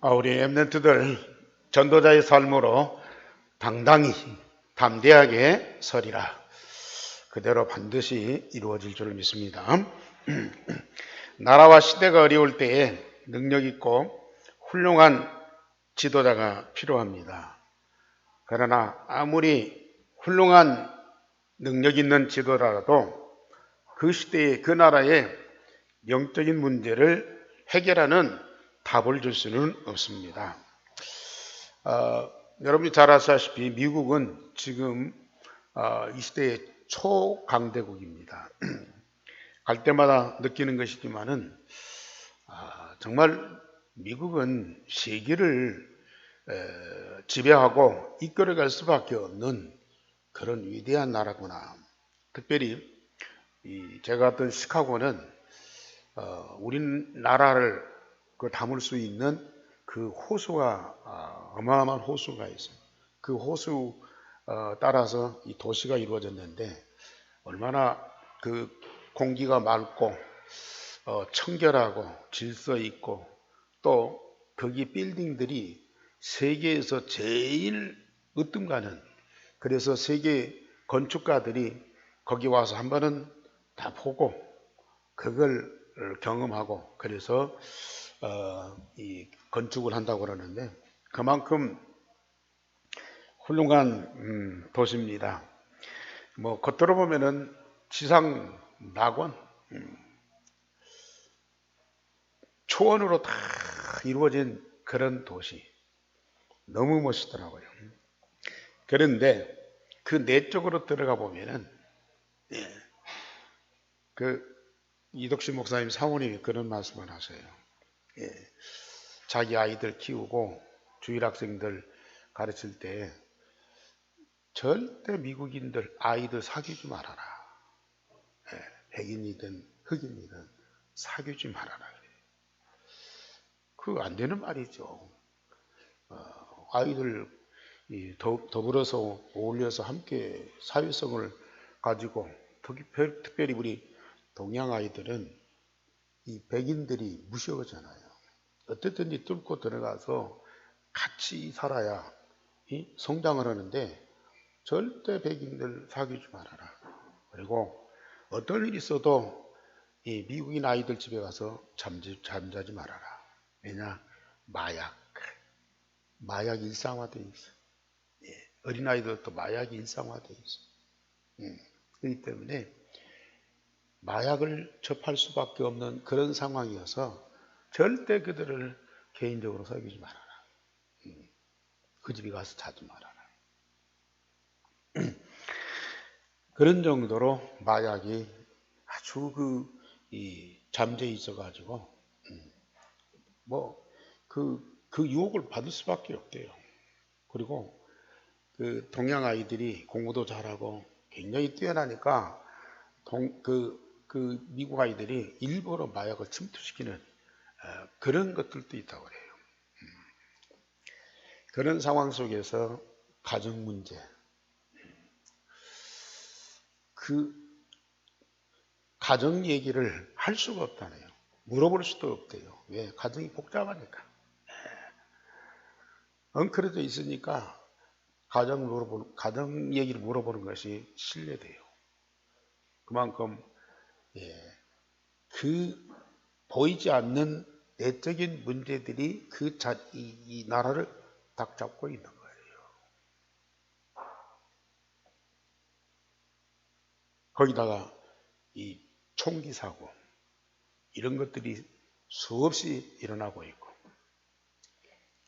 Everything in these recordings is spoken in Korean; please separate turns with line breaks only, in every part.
우리 엠넌트들 전도자의 삶으로 당당히 담대하게 서리라. 그대로 반드시 이루어질 줄 믿습니다. 나라와 시대가 어려울 때에 능력 있고 훌륭한 지도자가 필요합니다. 그러나 아무리 훌륭한 능력 있는 지도자라도 그 시대의 그 나라의 영적인 문제를 해결하는 답을 줄 수는 없습니다. 여러분이 잘 아시다시피 미국은 지금 이 시대의 초강대국입니다. 갈 때마다 느끼는 것이지만은 정말 미국은 세계를 지배하고 이끌어갈 수밖에 없는 그런 위대한 나라구나. 특별히 제가 갔던 시카고는 우리나라를 담을 수 있는 그 호수가 어마어마한 호수가 있어요. 그 호수 따라서 이 도시가 이루어졌는데 얼마나 그 공기가 맑고 청결하고 질서 있고 또 거기 빌딩들이 세계에서 제일 으뜸가는, 그래서 세계 건축가들이 거기 와서 한 번은 다 보고 그걸 경험하고 그래서 이 건축을 한다고 그러는데 그만큼 훌륭한 도시입니다. 뭐 겉으로 보면은 지상 낙원, 초원으로 다 이루어진 그런 도시, 너무 멋있더라고요. 그런데 그 내적으로 들어가 보면은 그 이덕신 목사님 사모님이 그런 말씀을 하세요. 자기 아이들 키우고 주일학생들 가르칠 때 절대 미국인들 아이들 사귀지 말아라. 백인이든 흑인이든 사귀지 말아라. 그거 안 되는 말이죠. 아이들 더불어서 어울려서 함께 사회성을 가지고 특별히 우리 동양 아이들은 이 백인들이 무시하잖아요. 어쨌든지 뚫고 들어가서 같이 살아야 성장을 하는데 절대 백인들 사귀지 말아라. 그리고 어떤 일이 있어도 이 미국인 아이들 집에 가서 잠자지 말아라. 왜냐? 마약이 일상화되어 있어. 어린아이들도 마약이 일상화되어 있어. 그렇기 때문에 마약을 접할 수밖에 없는 그런 상황이어서 절대 그들을 개인적으로 사귀지 말아라. 그 집에 가서 자지 말아라. 그런 정도로 마약이 아주 잠재해 있어가지고 그 유혹을 받을 수밖에 없대요. 그리고 그 동양 아이들이 공부도 잘하고 굉장히 뛰어나니까 그 미국 아이들이 일부러 마약을 침투시키는 그런 것들도 있다고 그래요. 그런 상황 속에서 가정 문제, 그 가정 얘기를 할 수가 없다네요. 물어볼 수도 없대요. 왜? 가정이 복잡하니까. 엉클어져 있으니까 가정 얘기를 물어보는 것이 신뢰돼요. 그만큼 그 보이지 않는 내적인 문제들이 이 나라를 딱 잡고 있는 거예요. 거기다가 이 총기 사고 이런 것들이 수없이 일어나고 있고,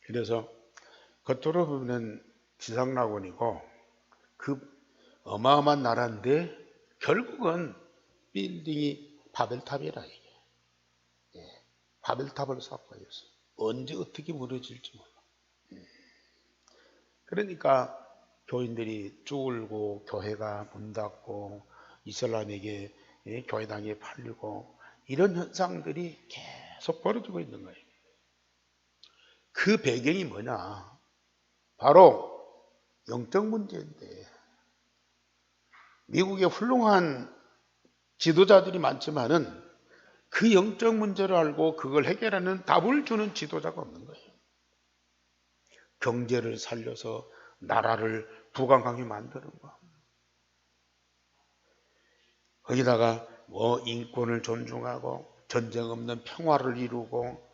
그래서 겉으로 보면 지상낙원이고 그 어마어마한 나라인데 결국은 빌딩이 바벨탑이라 이게. 바벨탑을 쌓고 있어. 언제 어떻게 무너질지 몰라. 그러니까 교인들이 쫄고 교회가 문 닫고 이슬람에게 교회당에 팔리고 이런 현상들이 계속 벌어지고 있는 거예요. 그 배경이 뭐냐? 바로 영적 문제인데, 미국에 훌륭한 지도자들이 많지만은 그 영적 문제를 알고 그걸 해결하는 답을 주는 지도자가 없는 거예요. 경제를 살려서 나라를 부강하게 만드는 거. 거기다가 뭐 인권을 존중하고 전쟁 없는 평화를 이루고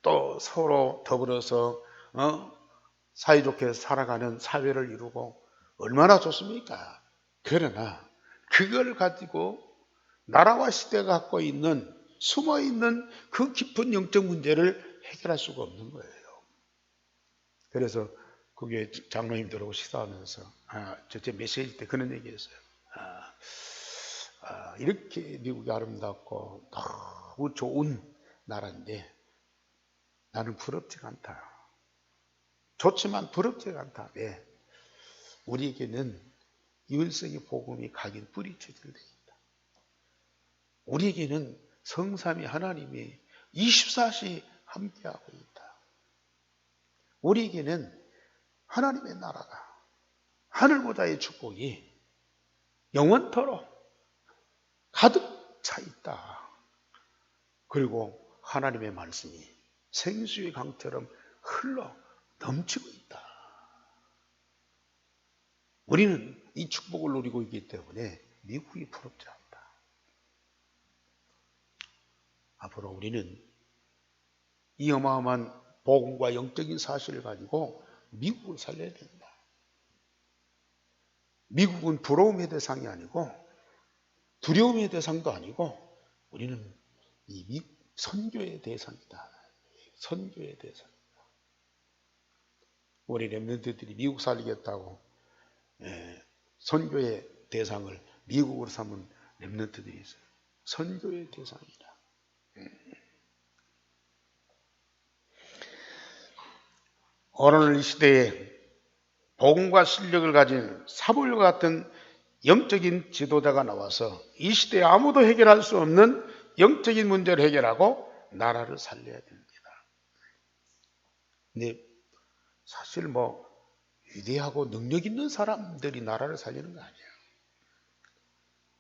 또 서로 더불어서 사이좋게 살아가는 사회를 이루고 얼마나 좋습니까? 그러나 그걸 가지고 나라와 시대가 갖고 있는 숨어있는 그 깊은 영적 문제를 해결할 수가 없는 거예요. 그래서 그게 장로님들하고 식사하면서 제 메시지 때 그런 얘기했어요. 이렇게 미국이 아름답고 너무 좋은 나라인데 나는 부럽지가 않다. 좋지만 부럽지가 않다. 왜? 우리에게는 유일성의 복음이 각인 뿌리쳐질 때 있다. 우리에게는 성삼위 하나님이 24시 함께하고 있다. 우리에게는 하나님의 나라가 하늘보다의 축복이 영원토록 가득 차 있다. 그리고 하나님의 말씀이 생수의 강처럼 흘러 넘치고 있다. 우리는 이 축복을 누리고 있기 때문에 미국이 부럽지 않다. 앞으로 우리는 이 어마어마한 복음과 영적인 사실을 가지고 미국을 살려야 된다. 미국은 부러움의 대상이 아니고 두려움의 대상도 아니고 우리는 이 선교의 대상이다. 선교의 대상이다. 우리 렘넌트들이 미국 살리겠다고 선교의 대상을 미국으로 삼은 렘넌트들이 있어요. 선교의 대상이다. 오늘 이 시대에 복음과 실력을 가진 사무엘 같은 영적인 지도자가 나와서 이 시대에 아무도 해결할 수 없는 영적인 문제를 해결하고 나라를 살려야 됩니다. 근데 사실 위대하고 능력 있는 사람들이 나라를 살리는 거 아니에요.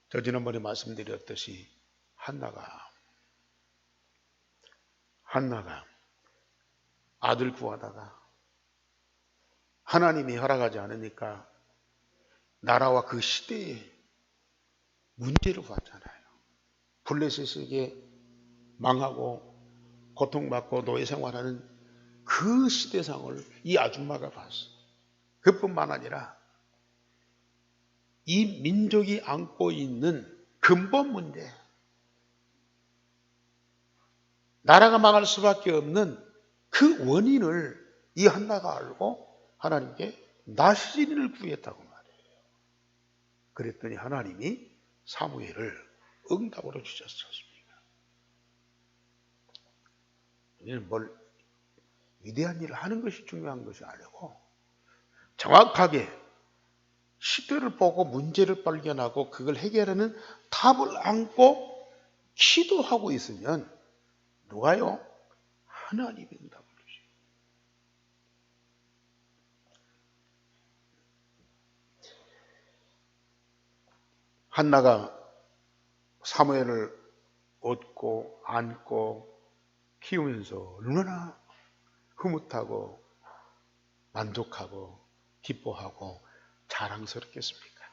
저 지난번에 말씀드렸듯이 한나가 아들 구하다가 하나님이 허락하지 않으니까 나라와 그 시대의 문제를 봤잖아요. 블레셋에게 망하고 고통받고 노예 생활하는 그 시대상을 이 아줌마가 봤어. 그뿐만 아니라 이 민족이 안고 있는 근본 문제, 나라가 망할 수밖에 없는 그 원인을 이 한나가 알고 하나님께 나시린을 구했다고 말해요. 그랬더니 하나님이 사무엘을 응답으로 주셨습니다. 우리는 뭘 위대한 일을 하는 것이 중요한 것이 아니고 정확하게 시대를 보고 문제를 발견하고 그걸 해결하는 답을 안고 기도하고 있으면 누가요? 하나님이 응답을 주시고. 한나가 사무엘을 얻고 안고 키우면서 얼마나 흐뭇하고 만족하고 기뻐하고 자랑스럽겠습니까?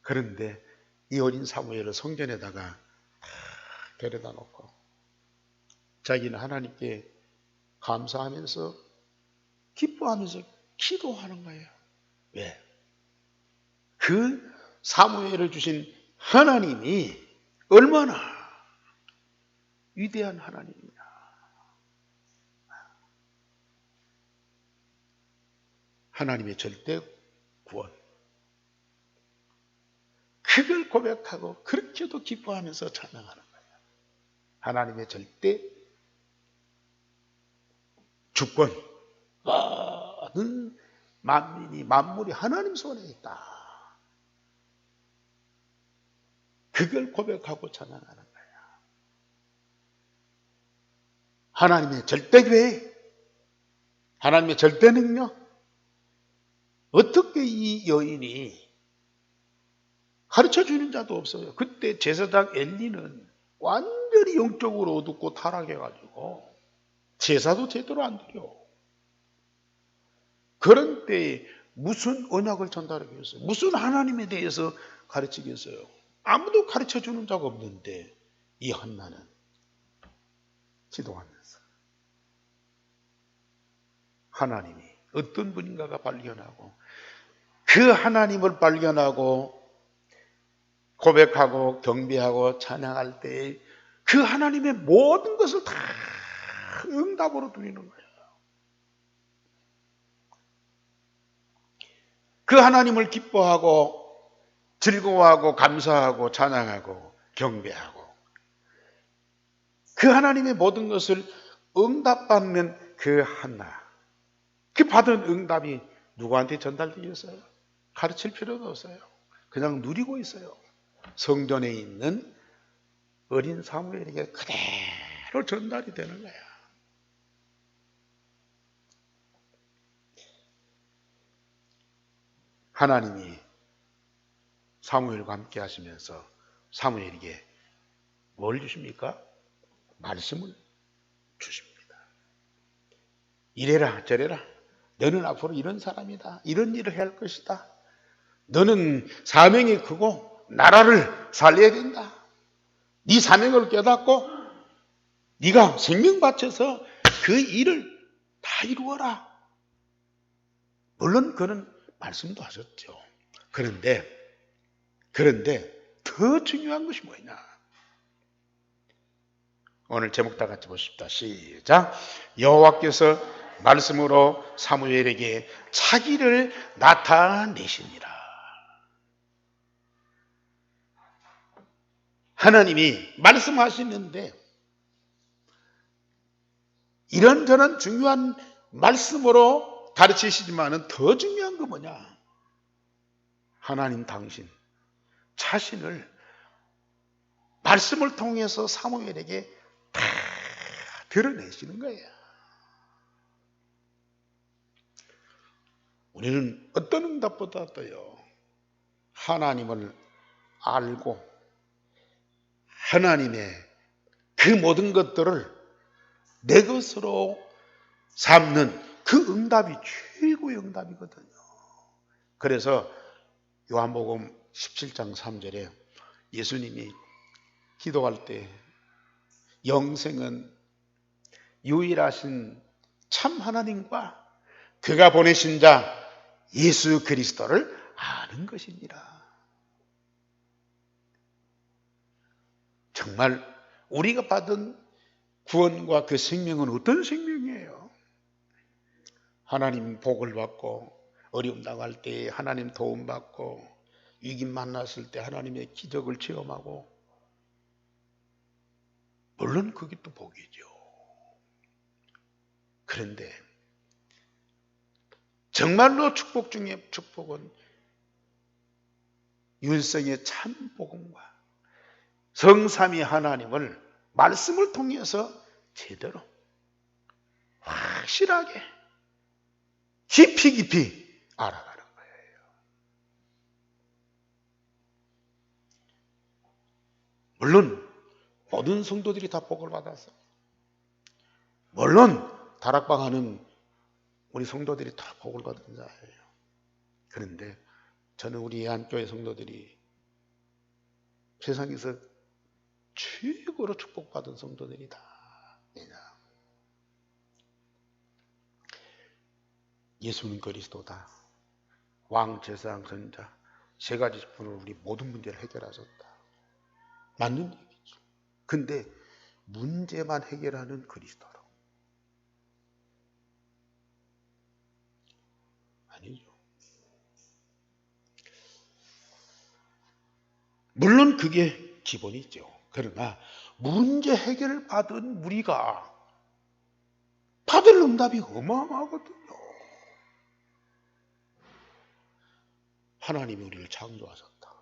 그런데 이 어린 사무엘을 성전에다가 데려다 놓고 자기는 하나님께 감사하면서 기뻐하면서 기도하는 거예요. 왜? 그 사무엘을 주신 하나님이 얼마나 위대한 하나님이냐. 하나님의 절대 구원. 그걸 고백하고 그렇게도 기뻐하면서 찬양하는 거예요. 하나님의 절대 주권. 모든 만물이 하나님 손에 있다. 그걸 고백하고 찬양하는 거예요. 하나님의 절대 계획, 하나님의 절대 능력. 어떻게 이 여인이 가르쳐주는 자도 없어요. 그때 제사장 엘리는 완전히 영적으로 어둡고 타락해가지고 제사도 제대로 안 드려. 그런 때에 무슨 언약을 전달하겠어요? 무슨 하나님에 대해서 가르치겠어요? 아무도 가르쳐주는 자가 없는데 이 한나는 기도하면서 하나님이 어떤 분인가가 발견하고 그 하나님을 발견하고 고백하고 경배하고 찬양할 때 그 하나님의 모든 것을 다 응답으로 드리는 거예요. 그 하나님을 기뻐하고 즐거워하고 감사하고 찬양하고 경배하고 그 하나님의 모든 것을 응답받는 그 하나, 그 받은 응답이 누구한테 전달되겠어요? 가르칠 필요도 없어요. 그냥 누리고 있어요. 성전에 있는 어린 사무엘에게 그대로 전달이 되는 거야. 하나님이 사무엘과 함께 하시면서 사무엘에게 뭘 주십니까? 말씀을 주십니다. 이래라 저래라. 너는 앞으로 이런 사람이다. 이런 일을 해야 할 것이다. 너는 사명이 크고 나라를 살려야 된다. 네 사명을 깨닫고 네가 생명 바쳐서 그 일을 다 이루어라. 물론 그는 말씀도 하셨죠. 그런데 더 중요한 것이 뭐냐? 오늘 제목 다 같이 보십시다. 시작. 여호와께서 말씀으로 사무엘에게 자기를 나타내시니라. 하나님이 말씀하시는데 이런저런 중요한 말씀으로 가르치시지만은 더 중요한 건 뭐냐? 하나님 당신 자신을 말씀을 통해서 사무엘에게 다 드러내시는 거예요. 우리는 어떤 응답보다도요, 하나님을 알고 하나님의 그 모든 것들을 내 것으로 삼는 그 응답이 최고의 응답이거든요. 그래서 요한복음 17장 3절에 예수님이 기도할 때 영생은 유일하신 참 하나님과 그가 보내신 자 예수 그리스도를 아는 것이니라. 정말 우리가 받은 구원과 그 생명은 어떤 생명이에요? 하나님 복을 받고 어려움 당할 때 하나님 도움 받고 위기 만났을 때 하나님의 기적을 체험하고, 물론 그게 또 복이죠. 그런데 정말로 축복 중에 축복은 율성의 참 복음과 성삼위 하나님을 말씀을 통해서 제대로 확실하게 깊이 알아가는 거예요. 물론 모든 성도들이 다 복을 받았어. 물론 다락방하는 우리 성도들이 다 복을 받은 자예요. 그런데 저는 우리 한교회 성도들이 세상에서 최고로 축복받은 성도들이다. 왜냐? 예수는 그리스도다. 왕, 제사장, 선자 세 가지 분으로 우리 모든 문제를 해결하셨다. 맞는 얘기죠. 근데 문제만 해결하는 그리스도로 아니죠. 물론 그게 기본이죠. 그러나 문제 해결을 받은 우리가 받을 응답이 어마어마하거든요. 하나님이 우리를 창조하셨다.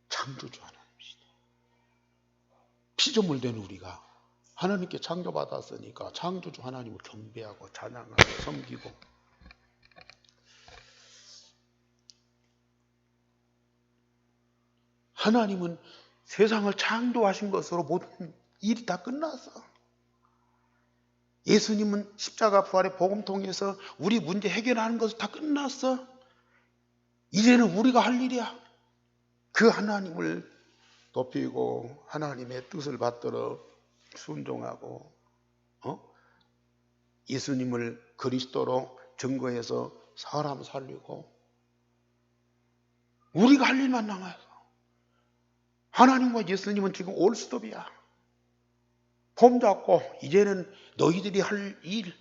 창조주 하나님이시다. 피조물 된 우리가 하나님께 창조받았으니까 창조주 하나님을 경배하고 찬양하고 섬기고, 하나님은 세상을 창조하신 것으로 모든 일이 다 끝났어. 예수님은 십자가 부활의 복음 통해서 우리 문제 해결하는 것은 다 끝났어. 이제는 우리가 할 일이야. 그 하나님을 높이고 하나님의 뜻을 받들어 순종하고 예수님을 그리스도로 증거해서 사람 살리고 우리가 할 일만 남아요. 하나님과 예수님은 지금 올스톱이야. 폼 잡고 이제는 너희들이 할 일,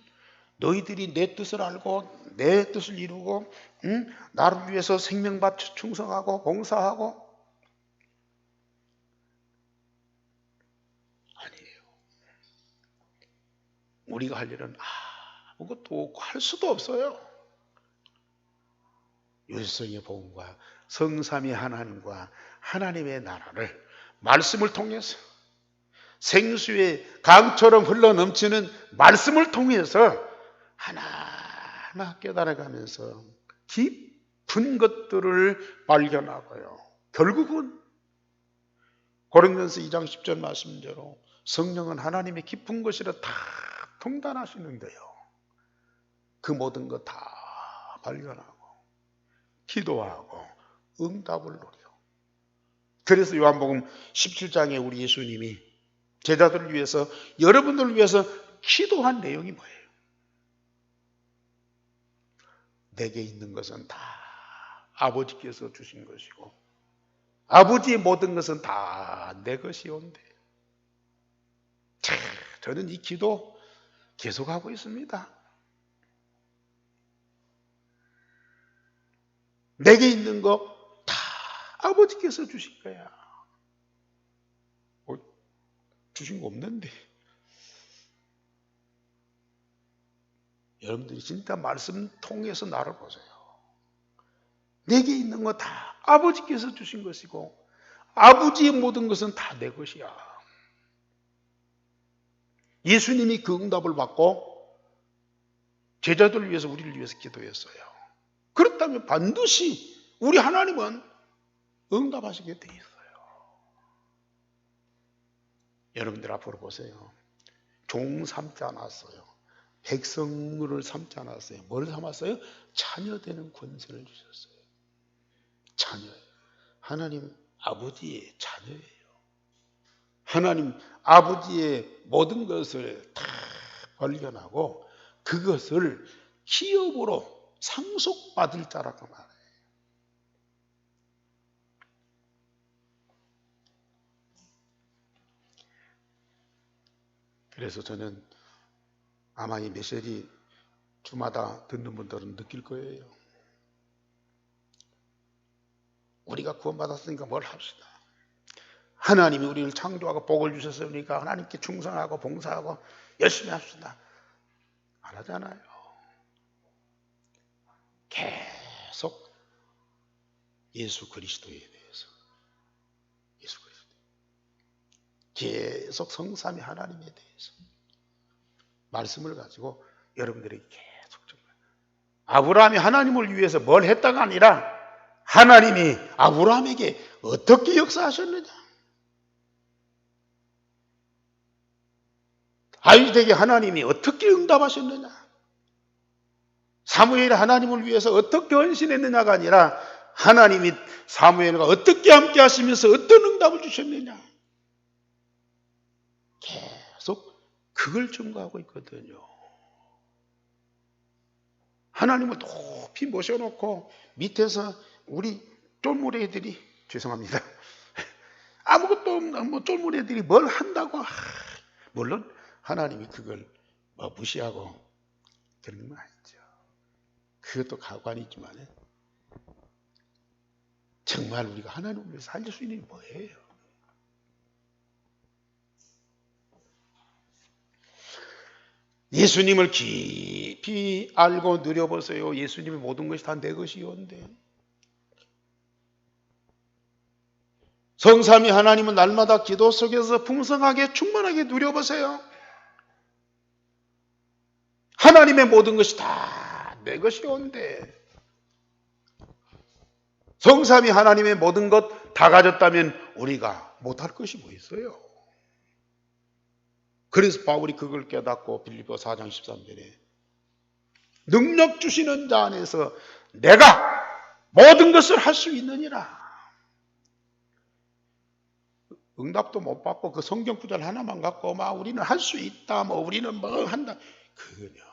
너희들이 내 뜻을 알고 내 뜻을 이루고 나를 위해서 생명 바쳐 충성하고 봉사하고. 아니에요. 우리가 할 일은 아무것도 없고 할 수도 없어요. 유일성의 복음과 성삼위 하나님과 하나님의 나라를 말씀을 통해서 생수의 강처럼 흘러넘치는 말씀을 통해서 하나하나 깨달아가면서 깊은 것들을 발견하고요. 결국은 고린도전서 2장 10절 말씀대로 성령은 하나님의 깊은 것이라 다 통달하시는데요. 그 모든 것 다 발견하고 기도하고 응답을 노려. 그래서 요한복음 17장에 우리 예수님이 제자들을 위해서, 여러분들을 위해서 기도한 내용이 뭐예요? 내게 있는 것은 다 아버지께서 주신 것이고 아버지의 모든 것은 다 내 것이온데. 저는 이 기도 계속하고 있습니다. 내게 있는 거 다 아버지께서 주신 거야. 주신 거 없는데. 여러분들이 진짜 말씀 통해서 나를 보세요. 내게 있는 거 다 아버지께서 주신 것이고 아버지의 모든 것은 다 내 것이야. 예수님이 그 응답을 받고 제자들을 위해서, 우리를 위해서 기도했어요. 그렇다면 반드시 우리 하나님은 응답하시게 돼 있어요. 여러분들 앞으로 보세요. 종 삼지 않았어요. 백성을 삼지 않았어요. 뭘 삼았어요? 자녀 되는 권세를 주셨어요. 자녀예요. 하나님 아버지의 자녀예요. 하나님 아버지의 모든 것을 다 발견하고 그것을 기업으로 상속받을 자라고 말해요. 그래서 저는 아마 이 메시지 주마다 듣는 분들은 느낄 거예요. 우리가 구원받았으니까 뭘 합시다. 하나님이 우리를 창조하고 복을 주셨으니까 하나님께 충성하고 봉사하고 열심히 합시다. 안 하잖아요. 계속 예수 그리스도에 대해서, 예수 그리스도, 계속 성삼위 하나님에 대해서 말씀을 가지고 여러분들에게 계속 정말 아브라함이 하나님을 위해서 뭘 했다가 아니라 하나님이 아브라함에게 어떻게 역사하셨느냐, 아이작에게 하나님이 어떻게 응답하셨느냐, 사무엘이 하나님을 위해서 어떻게 헌신했느냐가 아니라 하나님이 사무엘과 어떻게 함께 하시면서 어떤 응답을 주셨느냐, 계속 그걸 증거하고 있거든요. 하나님을 높이 모셔놓고 밑에서 우리 쫄무레들이, 죄송합니다, 아무것도 없는 쫄무레들이 뭘 한다고, 물론 하나님이 그걸 무시하고 그런 건 아니죠. 그것도 가관이지만 정말 우리가 하나님을 위해서 살릴 수 있는 게 뭐예요? 예수님을 깊이 알고 누려보세요. 예수님의 모든 것이 다 내 것이온데. 성삼위 하나님은 날마다 기도 속에서 풍성하게 충만하게 누려보세요. 하나님의 모든 것이 다 내 것이온데. 성삼위 하나님의 모든 것 다 가졌다면 우리가 못할 것이 뭐 있어요? 그래서 바울이 그걸 깨닫고 빌립보 4장 13절에 능력 주시는 자 안에서 내가 모든 것을 할 수 있느니라. 응답도 못 받고 그 성경 구절 하나만 갖고 막 우리는 할 수 있다, 뭐 우리는 뭐 한다. 그거요.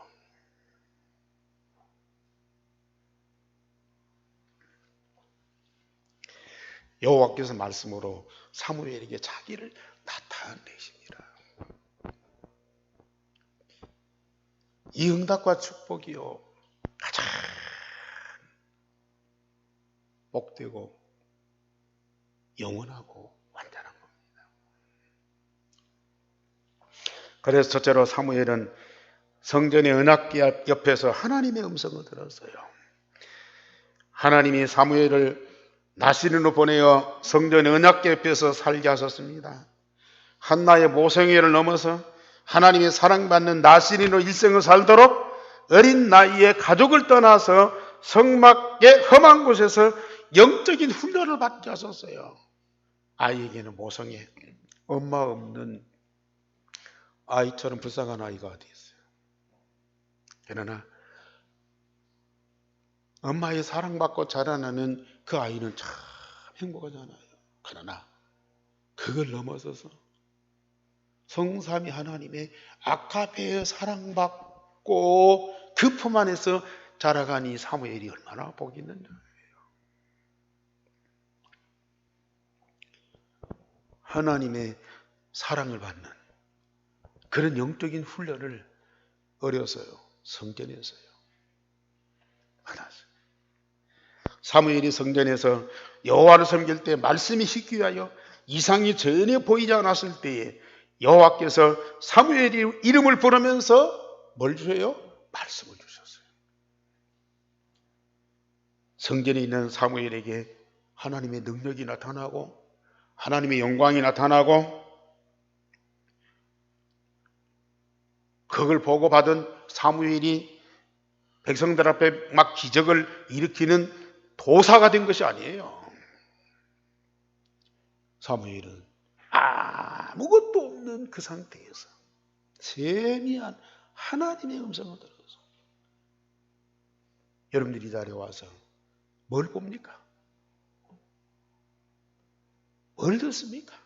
여호와께서 말씀으로 사무엘에게 자기를 나타내십니다. 이 응답과 축복이요 가장 복되고 영원하고 완전한 겁니다. 그래서 첫째로 사무엘은 성전의 은악기 옆에서 하나님의 음성을 들었어요. 하나님이 사무엘을 나시린으로 보내어 성전의 은악기 옆에서 살게 하셨습니다. 한나의 모성애를 넘어서 하나님의 사랑받는 나시린으로 일생을 살도록 어린 나이에 가족을 떠나서 성막의 험한 곳에서 영적인 훈련을 받게 하셨어요. 아이에게는 모성애, 엄마 없는 아이처럼 불쌍한 아이가 어디 있어요. 그러나 엄마의 사랑받고 자라나는 그 아이는 참 행복하잖아요. 그러나 그걸 넘어서서 성삼위 하나님의 아카페의 사랑받고 그 품 안에서 자라간 이 사무엘이 얼마나 복이 있는 자예요. 하나님의 사랑을 받는 그런 영적인 훈련을 어려서요, 성전에서요 받았어요. 사무엘이 성전에서 여호와를 섬길 때 말씀이 희귀하여 이상이 전혀 보이지 않았을 때에 여호와께서 사무엘이 이름을 부르면서 뭘 주세요? 말씀을 주셨어요. 성전에 있는 사무엘에게 하나님의 능력이 나타나고 하나님의 영광이 나타나고 그걸 보고 받은 사무엘이 백성들 앞에 막 기적을 일으키는 도사가 된 것이 아니에요. 사무엘은 아무것도 없는 그 상태에서 세미한 하나님의 음성을 들어서 여러분들이 이 자리에 와서 뭘 봅니까? 뭘 듣습니까?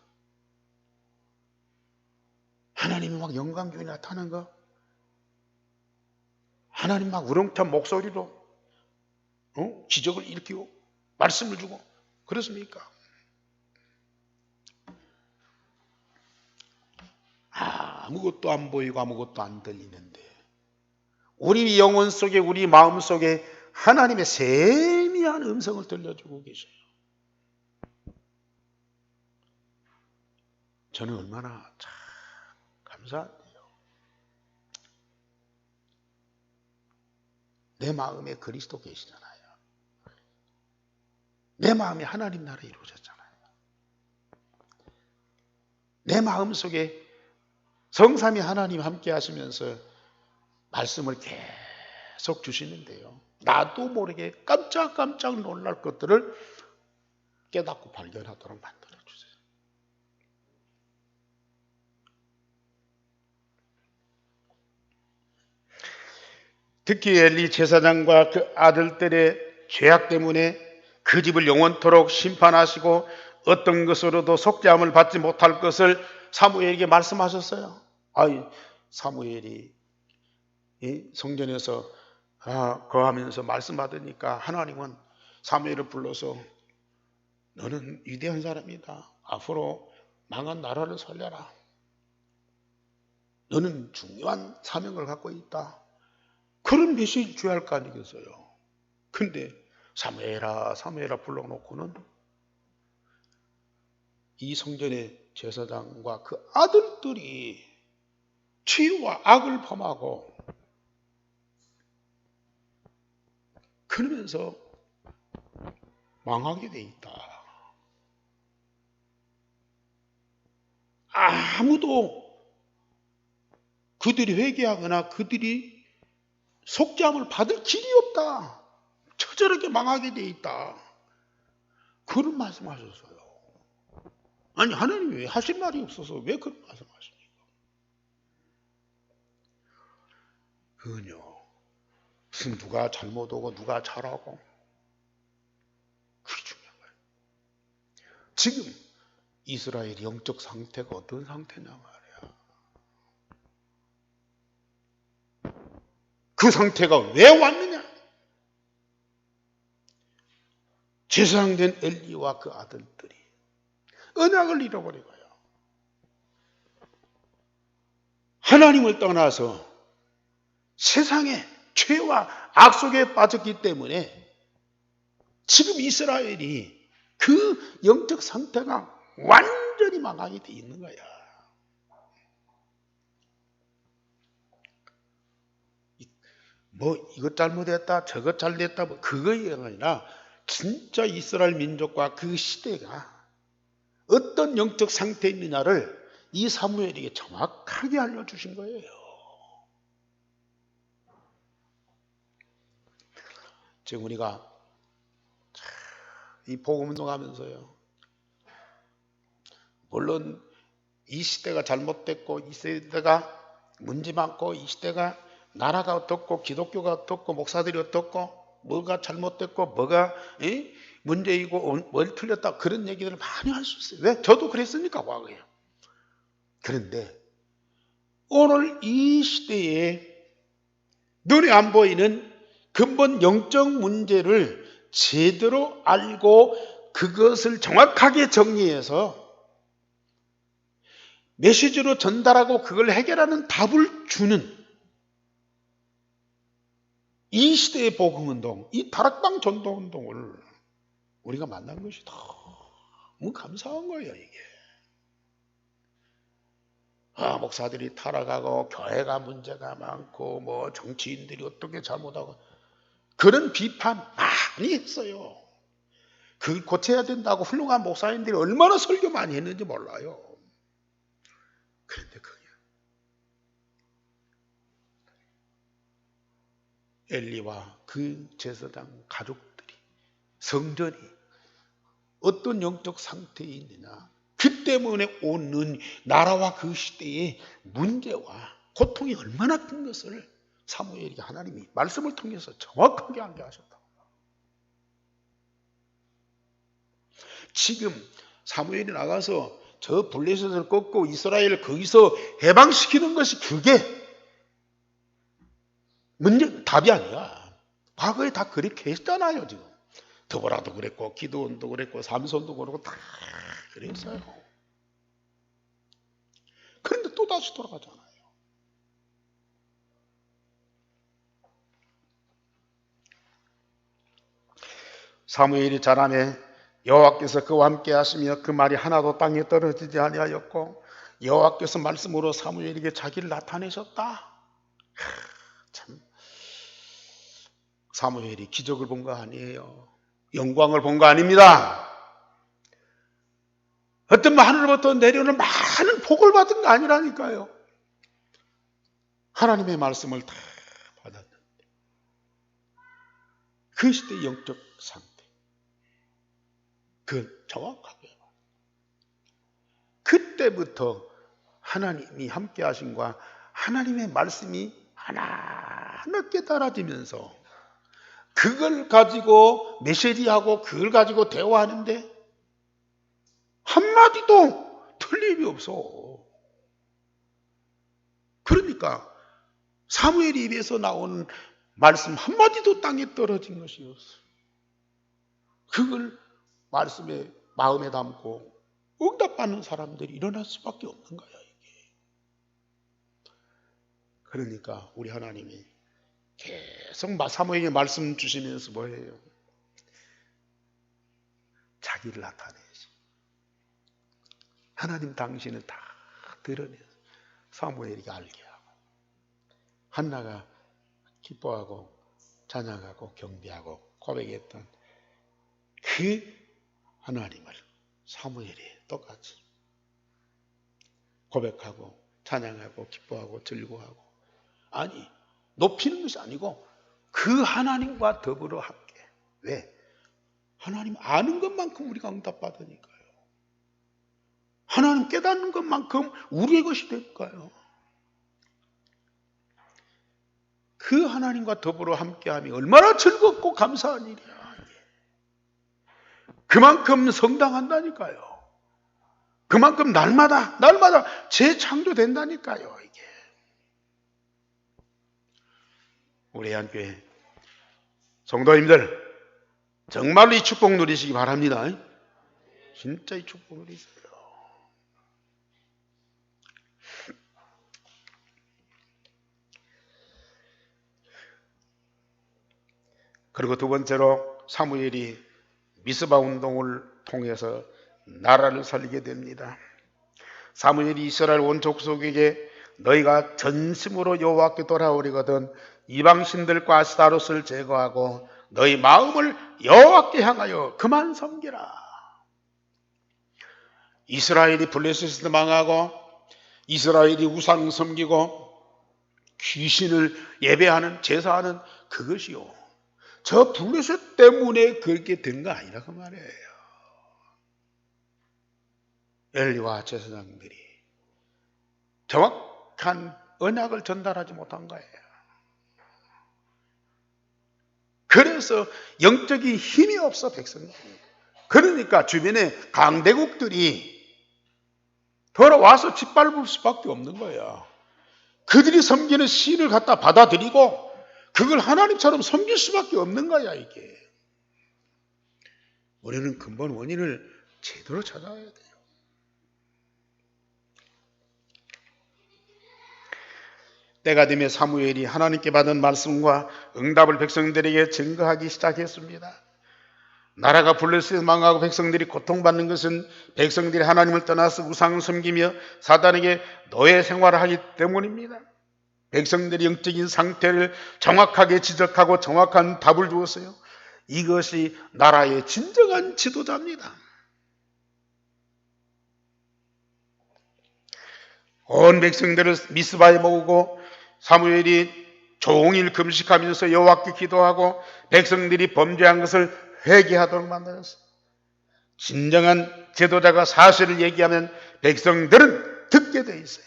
하나님이 막 영광중에 나타나는 거? 하나님 막 우렁찬 목소리로 기적을 일으키고 말씀을 주고 그렇습니까? 아무것도 안 보이고 아무것도 안 들리는데 우리 영혼 속에 우리 마음 속에 하나님의 세미한 음성을 들려주고 계셔요. 저는 얼마나 참 감사한데요. 내 마음에 그리스도 계시잖아요. 내 마음에 하나님 나라 이루어졌잖아요. 내 마음 속에 성삼위 하나님 함께 하시면서 말씀을 계속 주시는데요. 나도 모르게 깜짝깜짝 놀랄 것들을 깨닫고 발견하도록 만들어주세요. 특히 엘리 제사장과 그 아들들의 죄악 때문에 그 집을 영원토록 심판하시고 어떤 것으로도 속죄함을 받지 못할 것을 사무엘에게 말씀하셨어요. 사무엘이 성전에서 거하면서 말씀 받으니까 하나님은 사무엘을 불러서 너는 위대한 사람이다. 앞으로 망한 나라를 살려라. 너는 중요한 사명을 갖고 있다. 그런 메시지 줘야 할 거 아니겠어요. 근데 사무엘아 불러놓고는 이 성전의 제사장과 그 아들들이 죄와 악을 범하고 그러면서 망하게 돼 있다. 아무도 그들이 회개하거나 그들이 속죄함을 받을 길이 없다. 처절하게 망하게 돼 있다. 그런 말씀하셨어요. 아니 하나님이 왜 하실 말이 없어서 왜 그런 말씀하십니까? 은요. 무슨 누가 잘못하고 누가 잘하고 그게 중요한 거예요. 지금 이스라엘 영적 상태가 어떤 상태냐 말이야. 그 상태가 왜 왔느냐? 제사장된 엘리와 그 아들들이 언약을 잃어버리고요. 하나님을 떠나서 세상의 죄와 악 속에 빠졌기 때문에 지금 이스라엘이 그 영적 상태가 완전히 망하게 돼 있는 거야. 뭐 이것 잘못했다 저것 잘됐다 뭐 그거이 아니라 진짜 이스라엘 민족과 그 시대가 어떤 영적 상태에 있느냐를 이 사무엘에게 정확하게 알려주신 거예요. 지금 우리가 이 복음 운동하면서요. 물론 이 시대가 잘못됐고 이 시대가 문제 많고 이 시대가 나라가 어떻고 기독교가 어떻고 목사들이 어떻고 뭐가 잘못됐고 뭐가 문제이고 뭘 틀렸다 그런 얘기들을 많이 할 수 있어요. 왜? 저도 그랬으니까 과거에. 그런데 오늘 이 시대에 눈에 안 보이는 근본 영적 문제를 제대로 알고 그것을 정확하게 정리해서 메시지로 전달하고 그걸 해결하는 답을 주는 이 시대의 복음운동, 이 다락방 전도운동을 우리가 만난 것이 너무 감사한 거예요, 이게. 목사들이 타락하고 교회가 문제가 많고 뭐 정치인들이 어떻게 잘못하고 그런 비판 많이 했어요. 그걸 고쳐야 된다고 훌륭한 목사님들이 얼마나 설교 많이 했는지 몰라요. 그런데 그게 엘리와 그 제사장 가족들이 성전이 어떤 영적 상태에 있느냐 그 때문에 오는 나라와 그 시대의 문제와 고통이 얼마나 큰 것을 사무엘에게 하나님이 말씀을 통해서 정확하게 알게 하셨다. 지금 사무엘이 나가서 저 블레셋을 꺾고 이스라엘을 거기서 해방시키는 것이 그게 답이 아니야. 과거에 다 그렇게 했잖아요. 지금 드보라도 그랬고 기드온도 그랬고 삼손도 그렇고 다 그랬어요. 그런데 또 다시 돌아가잖아요. 사무엘이 자라매 여호와께서 그와 함께 하시며 그 말이 하나도 땅에 떨어지지 아니하였고 여호와께서 말씀으로 사무엘에게 자기를 나타내셨다. 참 사무엘이 기적을 본 거 아니에요. 영광을 본 거 아닙니다. 어떤 하늘로부터 내려오는 많은 복을 받은 거 아니라니까요. 하나님의 말씀을 다 받았는데 그 시대 영적 상태 그 정확하게 그때부터 하나님이 함께 하신과 하나님의 말씀이 하나하나 깨달아지면서 그걸 가지고 메시지하고 그걸 가지고 대화하는데 한마디도 틀림이 없어. 그러니까 사무엘 입에서 나오는 말씀 한마디도 땅에 떨어진 것이 없어. 그걸 말씀에 마음에 담고 응답받는 사람들이 일어날 수밖에 없는 거야 이게. 그러니까 우리 하나님이 계속 사무엘에게 말씀 주시면서 뭐예요? 자기를 나타내시. 하나님 당신을 다 드러내서 사무엘에게 알게 하고 한나가 기뻐하고 찬양하고 경배하고 고백했던 그 하나님을 사무엘이 똑같이 고백하고 찬양하고 기뻐하고 즐거워하고 아니 높이는 것이 아니고 그 하나님과 더불어 함께 왜? 하나님 아는 것만큼 우리가 응답받으니까요. 하나님 깨닫는 것만큼 우리의 것이 될까요? 그 하나님과 더불어 함께함이 얼마나 즐겁고 감사한 일이야. 그만큼 성당한다니까요. 그만큼 날마다 재창조된다니까요. 이게 우리 한교회 성도님들 정말로 이 축복 누리시기 바랍니다. 진짜 이 축복 누리세요. 그리고 두 번째로 사무엘이 미스바 운동을 통해서 나라를 살리게 됩니다. 사무엘이 이스라엘 온 족속에게 너희가 전심으로 여호와께 돌아오리거든 이방신들과 아스타롯을 제거하고 너희 마음을 여호와께 향하여 그만 섬기라. 이스라엘이 블레셋을 망하고 이스라엘이 우상 섬기고 귀신을 예배하는 제사하는 그것이요, 저 블레셋 때문에 그렇게 된 거 아니라 그 말이에요. 엘리와 제사장들이 정확한 언약을 전달하지 못한 거예요. 그래서 영적인 힘이 없어 백성들이. 그러니까 주변에 강대국들이 돌아와서 짓밟을 수밖에 없는 거예요. 그들이 섬기는 신을 갖다 받아들이고 그걸 하나님처럼 섬길 수밖에 없는 거야. 이게 우리는 근본 원인을 제대로 찾아야 돼요. 때가 되면 사무엘이 하나님께 받은 말씀과 응답을 백성들에게 증거하기 시작했습니다. 나라가 블레셋 망하고 백성들이 고통받는 것은 백성들이 하나님을 떠나서 우상을 섬기며 사단에게 노예 생활을 하기 때문입니다. 백성들이 영적인 상태를 정확하게 지적하고 정확한 답을 주었어요. 이것이 나라의 진정한 지도자입니다. 온 백성들을 미스바에 모으고 사무엘이 종일 금식하면서 여호와께 기도하고 백성들이 범죄한 것을 회개하도록 만들었어요. 진정한 지도자가 사실을 얘기하면 백성들은 듣게 돼 있어요.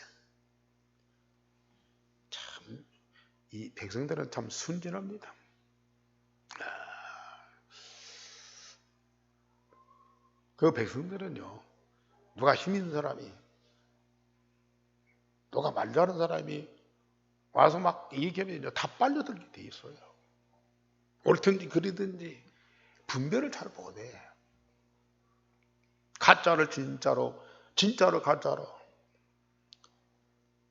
참, 이 백성들은 참 순진합니다. 그 백성들은요, 누가 힘 있는 사람이, 누가 말 잘하는 사람이 와서 막 얘기하면 다 빨려들게 돼 있어요. 옳든지 그리든지 분별을 잘 못해. 가짜를 진짜로, 진짜를 가짜로.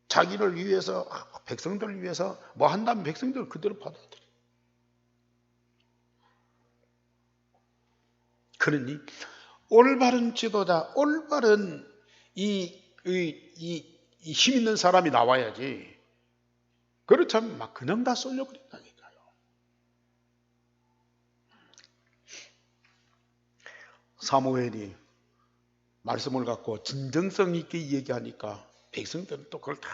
자기를 위해서, 백성들을 위해서 뭐 한다면 백성들을 그대로 받아들여. 그러니 올바른 지도자, 올바른 힘 있는 사람이 나와야지. 그렇다면 막 그냥 다 쏠려버린다니까요. 사무엘이 말씀을 갖고 진정성 있게 얘기하니까 백성들은 또 그걸 다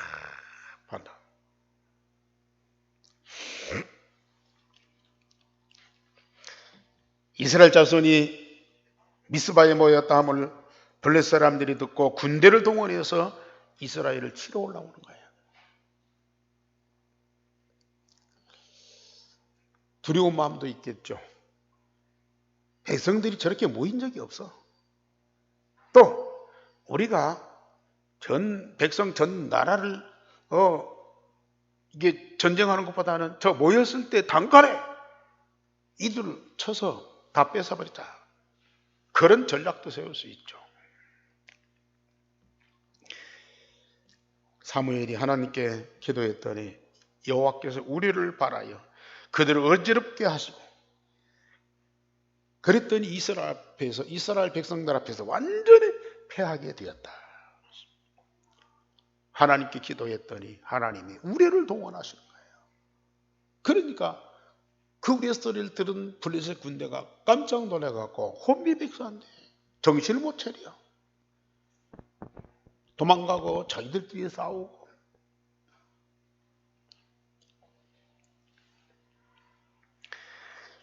받아. 이스라엘 자손이 미스바에 모였다 함을 블레셋 사람들이 듣고 군대를 동원해서 이스라엘을 치러 올라오는 거예요. 두려운 마음도 있겠죠. 백성들이 저렇게 모인 적이 없어. 또 우리가 전 백성 전 나라를 이게 전쟁하는 것보다는 저 모였을 때 단칼에 이들을 쳐서 다 뺏어버리자. 그런 전략도 세울 수 있죠. 사무엘이 하나님께 기도했더니 여호와께서 우리를 바라여 그들을 어지럽게 하시고, 그랬더니 이스라엘 백성들 앞에서 완전히 패하게 되었다. 하나님께 기도했더니 하나님이 우레를 동원하시는 거예요. 그러니까 그 우레 소리를 들은 블레셋 군대가 깜짝 놀라갖고 혼비백산돼 정신을 못 차려. 도망가고 자기들끼리 싸우고.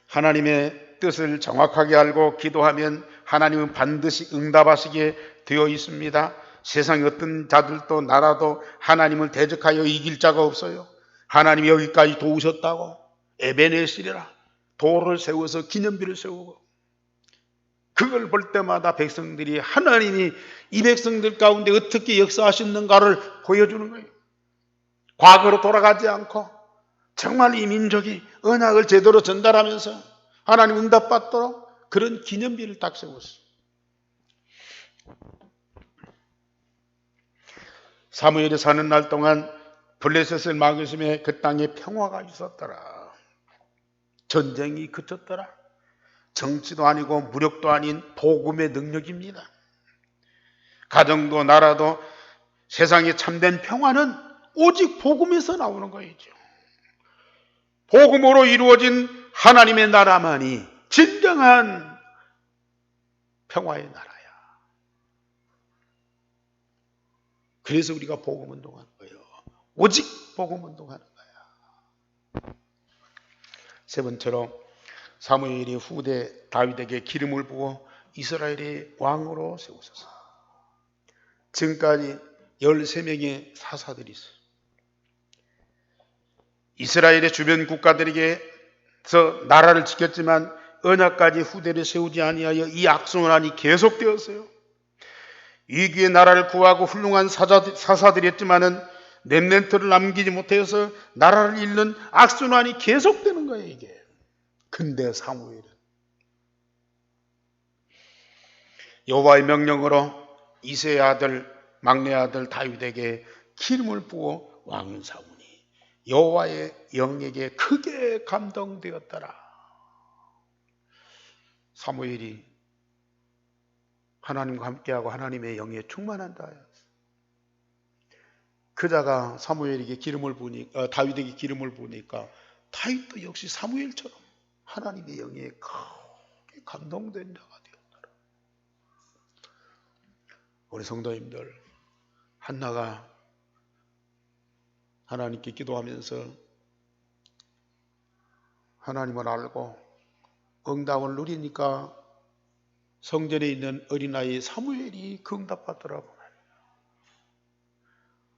하나님의 뜻을 정확하게 알고 기도하면 하나님은 반드시 응답하시게 되어 있습니다. 세상의 어떤 자들도 나라도 하나님을 대적하여 이길 자가 없어요. 하나님이 여기까지 도우셨다고 에베네셀이라 돌을 세워서 기념비를 세우고, 그걸 볼 때마다 백성들이 하나님이 이 백성들 가운데 어떻게 역사하셨는가를 보여주는 거예요. 과거로 돌아가지 않고 정말 이 민족이 언약을 제대로 전달하면서 하나님 응답받도록 그런 기념비를 딱 세웠어요. 사무엘이 사는 날 동안 블레셋을 막으심에 그 땅에 평화가 있었더라. 전쟁이 그쳤더라. 정치도 아니고 무력도 아닌 복음의 능력입니다. 가정도 나라도 세상의 참된 평화는 오직 복음에서 나오는 거이죠. 복음으로 이루어진 하나님의 나라만이 진정한 평화의 나라야. 그래서 우리가 복음 운동하는 거예요. 오직 복음 운동하는 거야. 세 번째로 사무엘이 후대 다윗에게 기름을 부어 이스라엘의 왕으로 세우소서. 지금까지 13명의 사사들이 있어요. 이스라엘의 주변 국가들에게서 나라를 지켰지만 언약까지 후대를 세우지 아니하여 이 악순환이 계속되었어요. 위기의 나라를 구하고 훌륭한 사사들이었지만은 렘넌트를 남기지 못해서 나라를 잃는 악순환이 계속되는 거예요, 이게. 근데 사무엘은 여호와의 명령으로 이새의 아들, 막내 아들 다윗에게 기름을 부어 왕을 삼으니 여호와의 영에게 크게 감동되었더라. 사무엘이 하나님과 함께하고 하나님의 영에 충만한다. 그자가 사무엘에게 기름을 부으니까, 다윗에게 기름을 부으니까 다윗도 역시 사무엘처럼 하나님의 영에 크게 감동된 자가 되었더라. 우리 성도님들, 한나가 하나님께 기도하면서 하나님을 알고 응답을 누리니까 성전에 있는 어린아이 사무엘이 그 응답받더라고.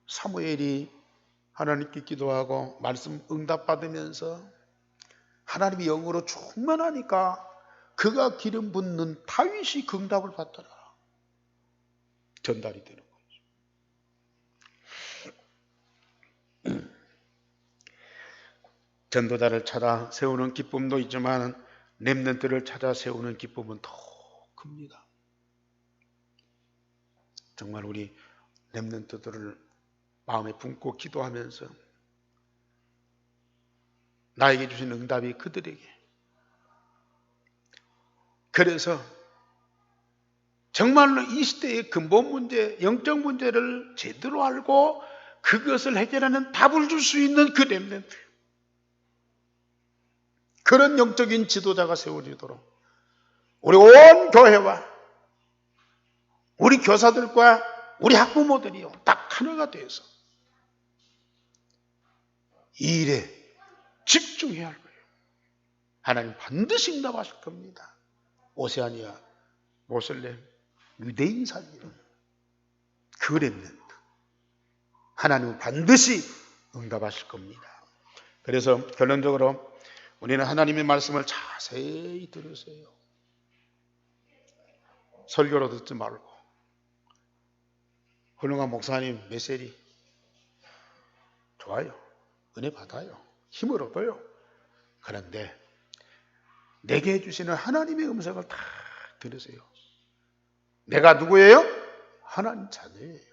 사무엘이 하나님께 기도하고 말씀 응답받으면서 하나님의 영으로 충만하니까 그가 기름 붓는 다윗이 그 응답을 받더라. 전달이 되는 거죠. 전도자를 찾아 세우는 기쁨도 있지만 렘넌트를 찾아 세우는 기쁨은 더 큽니다. 정말 우리 렘넌트들을 마음에 품고 기도하면서 나에게 주신 응답이 그들에게, 그래서 정말로 이 시대의 근본 문제, 영적 문제를 제대로 알고 그것을 해결하는 답을 줄 수 있는 그 렘넌트, 그런 영적인 지도자가 세워지도록 우리 온 교회와 우리 교사들과 우리 학부모들이요 딱 하나가 돼서 이 일에 집중해야 할 거예요. 하나님 반드시 응답하실 겁니다. 오세아니아, 모슬렘, 유대인 살리는 그 렘넌트 하나님은 반드시 응답하실 겁니다. 그래서 결론적으로 우리는 하나님의 말씀을 자세히 들으세요. 설교로 듣지 말고. 훌륭한 목사님 메시지 좋아요. 은혜 받아요. 힘을 얻어요. 그런데 내게 해주시는 하나님의 음성을 다 들으세요. 내가 누구예요? 하나님 자녀예요.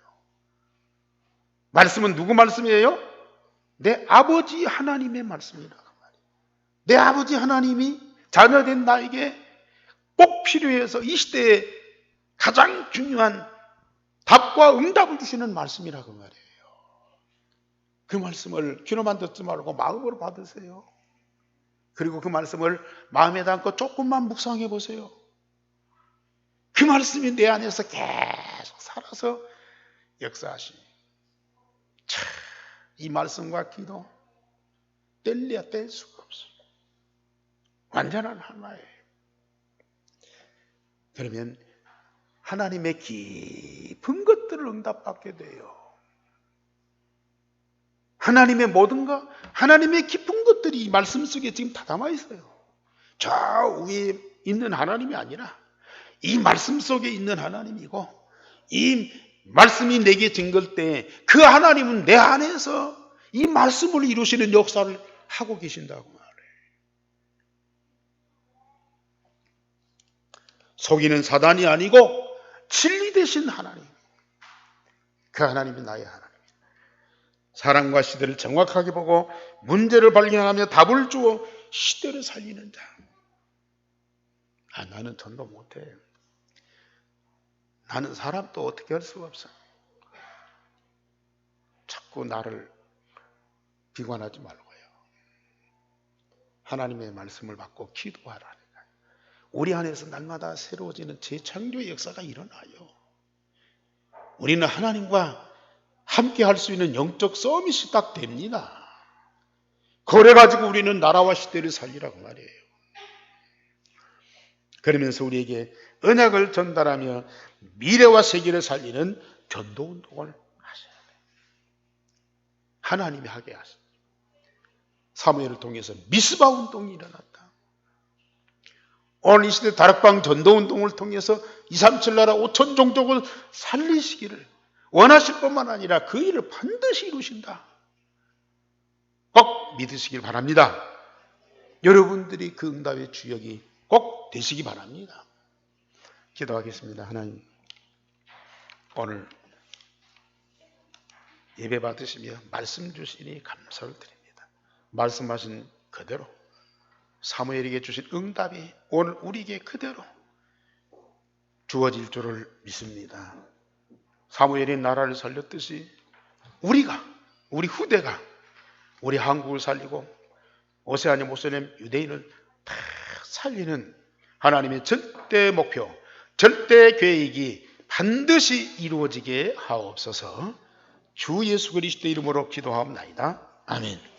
말씀은 누구 말씀이에요? 내 아버지 하나님의 말씀이라고 말이에요. 내 아버지 하나님이 자녀된 나에게 꼭 필요해서 이 시대에 가장 중요한 답과 응답을 주시는 말씀이라고 말이에요. 그 말씀을 귀로만 듣지 말고 마음으로 받으세요. 그리고 그 말씀을 마음에 담고 조금만 묵상해 보세요. 그 말씀이 내 안에서 계속 살아서 역사하시니 이 말씀과 기도 뗄래야 뗄 수가 없어요. 완전한 하나예요. 그러면 하나님의 깊은 것들을 응답받게 돼요. 하나님의 모든 것, 하나님의 깊은 것들이 이 말씀 속에 지금 다 담아 있어요. 저 위에 있는 하나님이 아니라 이 말씀 속에 있는 하나님이고, 이 말씀이 내게 증거할 때 그 하나님은 내 안에서 이 말씀을 이루시는 역사를 하고 계신다고 말해요. 속이는 사단이 아니고 진리 되신 하나님, 그 하나님이 나의 하나님. 사랑과 시대를 정확하게 보고 문제를 발견하며 답을 주어 시대를 살리는 자. 나는 전도 못해. 나는 사람도 어떻게 할 수가 없어. 자꾸 나를 비관하지 말고요. 하나님의 말씀을 받고 기도하라니까. 우리 안에서 날마다 새로워지는 재창조의 역사가 일어나요. 우리는 하나님과 함께 할 수 있는 영적 서밋이 딱 됩니다. 그래 가지고 우리는 나라와 시대를 살리라고 말이에요. 그러면서 우리에게 언약을 전달하며 미래와 세계를 살리는 전도운동을 하셔야 돼요. 하나님이 하게 하셔요. 사무엘을 통해서 미스바 운동이 일어났다. 오늘 이 시대 다락방 전도운동을 통해서 237 나라 5천 종족을 살리시기를 원하실 뿐만 아니라 그 일을 반드시 이루신다. 꼭 믿으시길 바랍니다. 여러분들이 그 응답의 주역이 꼭 되시기 바랍니다. 기도하겠습니다. 하나님, 오늘 예배 받으시며 말씀 주시니 감사를 드립니다. 말씀하신 그대로 사무엘에게 주신 응답이 오늘 우리에게 그대로 주어질 줄을 믿습니다. 사무엘이 나라를 살렸듯이 우리가, 우리 후대가 우리 한국을 살리고 오세아니아 모슬렘 유대인을 다 살리는 하나님의 절대 목표, 절대 계획이 반드시 이루어지게 하옵소서. 주 예수 그리스도의 이름으로 기도하옵나이다. 아멘.